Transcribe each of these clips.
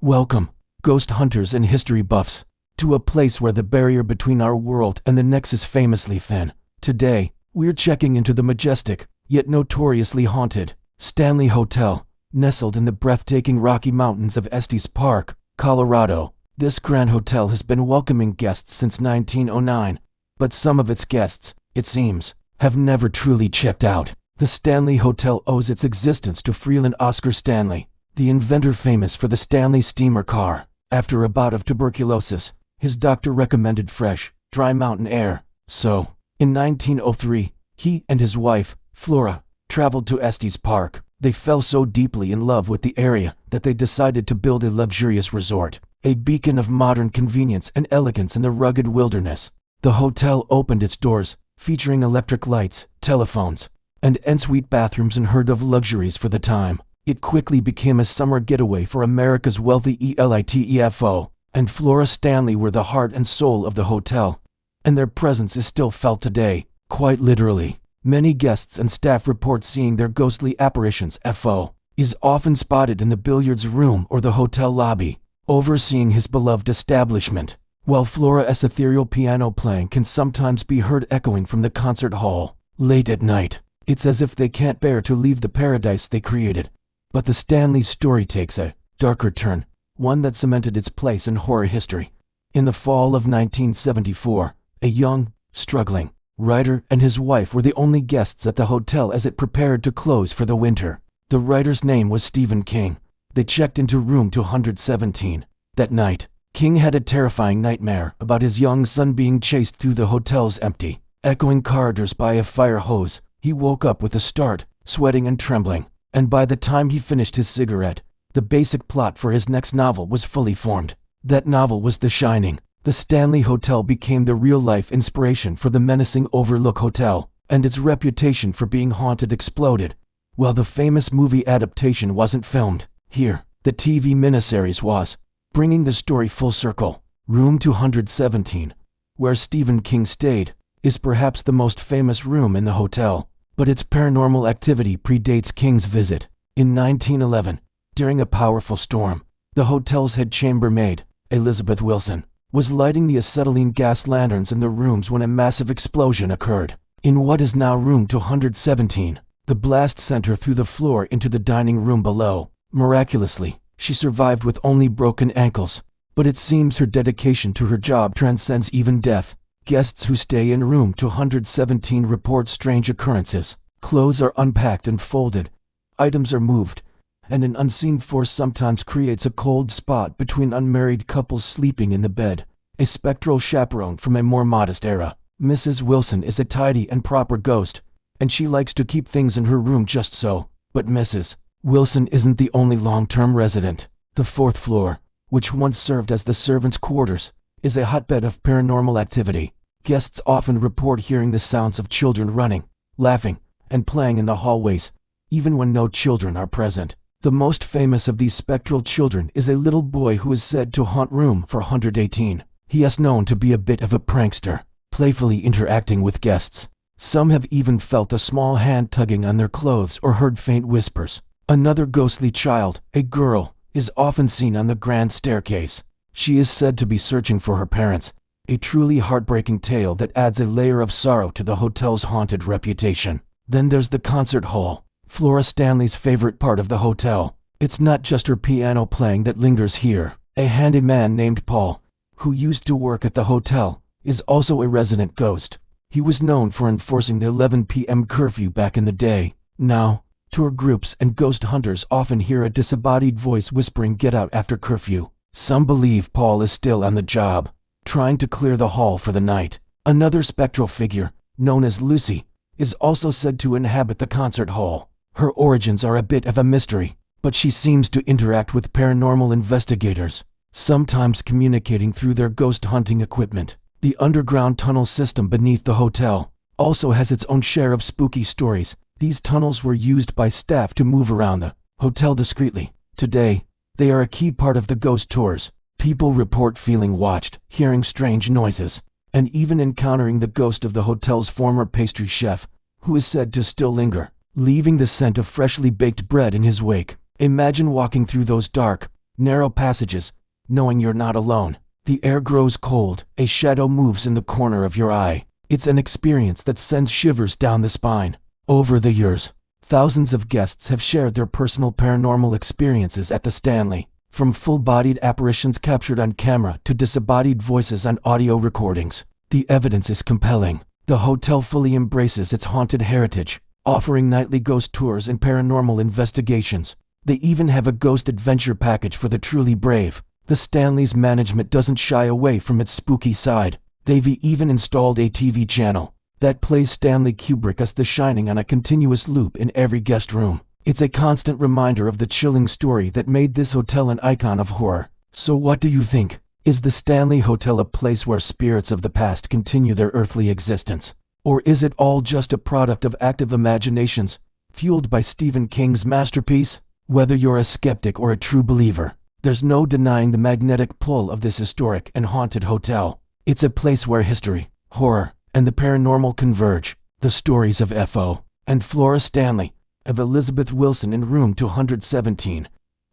Welcome, ghost hunters and history buffs, to a place where the barrier between our world and the next is famously thin. Today, we're checking into the majestic, yet notoriously haunted, Stanley Hotel, nestled in the breathtaking Rocky Mountains of Estes Park, Colorado. This grand hotel has been welcoming guests since 1909, but some of its guests, it seems, have never truly checked out. The Stanley Hotel owes its existence to Freeland Oscar Stanley, the inventor famous for the Stanley steamer car. After a bout of tuberculosis, his doctor recommended fresh, dry mountain air. So, in 1903, he and his wife, Flora, traveled to Estes Park. They fell so deeply in love with the area that they decided to build a luxurious resort, a beacon of modern convenience and elegance in the rugged wilderness. The hotel opened its doors, featuring electric lights, telephones, and ensuite bathrooms and herd of luxuries for the time. It quickly became a summer getaway for America's wealthy elitefo, and Flora Stanley were the heart and soul of the hotel, and their presence is still felt today, quite literally. Many guests and staff report seeing their ghostly apparitions. Fo is often spotted in the billiards room or the hotel lobby, overseeing his beloved establishment, while Flora's ethereal piano playing can sometimes be heard echoing from the concert hall. Late at night, it's as if they can't bear to leave the paradise they created. But the Stanley story takes a darker turn, one that cemented its place in horror history. In the fall of 1974, a young, struggling writer and his wife were the only guests at the hotel as it prepared to close for the winter. The writer's name was Stephen King. They checked into room 217. That night, King had a terrifying nightmare about his young son being chased through the hotel's empty, echoing corridors by a fire hose. He woke up with a start, sweating and trembling. And by the time he finished his cigarette, the basic plot for his next novel was fully formed. That novel was The Shining. The Stanley Hotel became the real-life inspiration for the menacing Overlook Hotel, and its reputation for being haunted exploded. While the famous movie adaptation wasn't filmed here, the TV miniseries was, bringing the story full circle. Room 217, where Stephen King stayed, is perhaps the most famous room in the hotel. But its paranormal activity predates King's visit. In 1911, during a powerful storm, the hotel's head chambermaid, Elizabeth Wilson, was lighting the acetylene gas lanterns in the rooms when a massive explosion occurred. In what is now room 217, the blast sent her through the floor into the dining room below. Miraculously, she survived with only broken ankles, but it seems her dedication to her job transcends even death. Guests who stay in room 217 report strange occurrences. Clothes are unpacked and folded, items are moved, and an unseen force sometimes creates a cold spot between unmarried couples sleeping in the bed. A spectral chaperone from a more modest era. Mrs. Wilson is a tidy and proper ghost, and she likes to keep things in her room just so. But Mrs. Wilson isn't the only long-term resident. The fourth floor, which once served as the servants' quarters, is a hotbed of paranormal activity. Guests often report hearing the sounds of children running, laughing, and playing in the hallways, even when no children are present. The most famous of these spectral children is a little boy who is said to haunt room 418. He is known to be a bit of a prankster, playfully interacting with guests. Some have even felt a small hand tugging on their clothes or heard faint whispers. Another ghostly child, a girl, is often seen on the grand staircase. She is said to be searching for her parents, a truly heartbreaking tale that adds a layer of sorrow to the hotel's haunted reputation. Then there's the concert hall, Flora Stanley's favorite part of the hotel. It's not just her piano playing that lingers here. A handyman named Paul, who used to work at the hotel, is also a resident ghost. He was known for enforcing the 11 p.m. curfew back in the day. Now, tour groups and ghost hunters often hear a disembodied voice whispering "Get out after curfew." Some believe Paul is still on the job, trying to clear the hall for the night. Another spectral figure, known as Lucy, is also said to inhabit the concert hall. Her origins are a bit of a mystery, but she seems to interact with paranormal investigators, sometimes communicating through their ghost hunting equipment. The underground tunnel system beneath the hotel also has its own share of spooky stories. These tunnels were used by staff to move around the hotel discreetly. Today, they are a key part of the ghost tours. People report feeling watched, hearing strange noises, and even encountering the ghost of the hotel's former pastry chef, who is said to still linger, leaving the scent of freshly baked bread in his wake. Imagine walking through those dark, narrow passages, knowing you're not alone. The air grows cold, a shadow moves in the corner of your eye. It's an experience that sends shivers down the spine. Over the years, thousands of guests have shared their personal paranormal experiences at the Stanley, from full-bodied apparitions captured on camera to disembodied voices on audio recordings. The evidence is compelling. The hotel fully embraces its haunted heritage, offering nightly ghost tours and paranormal investigations. They even have a ghost adventure package for the truly brave. The Stanley's management doesn't shy away from its spooky side. They've even installed a TV channel that plays Stanley Kubrick as The Shining on a continuous loop in every guest room. It's a constant reminder of the chilling story that made this hotel an icon of horror. So what do you think? Is the Stanley Hotel a place where spirits of the past continue their earthly existence? Or is it all just a product of active imaginations, fueled by Stephen King's masterpiece? Whether you're a skeptic or a true believer, there's no denying the magnetic pull of this historic and haunted hotel. It's a place where history, horror, and the paranormal converge. The stories of F.O. and Flora Stanley, of Elizabeth Wilson in room 217,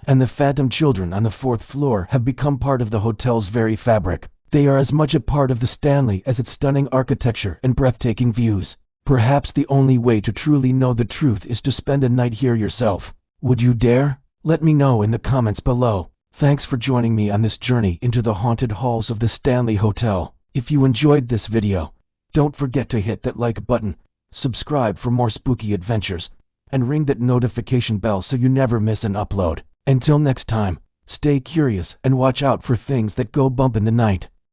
and the phantom children on the 4th floor have become part of the hotel's very fabric. They are as much a part of the Stanley as its stunning architecture and breathtaking views. Perhaps the only way to truly know the truth is to spend a night here yourself. Would you dare? Let me know in the comments below. Thanks for joining me on this journey into the haunted halls of the Stanley Hotel. If you enjoyed this video, don't forget to hit that like button, subscribe for more spooky adventures, and ring that notification bell so you never miss an upload. Until next time, stay curious and watch out for things that go bump in the night.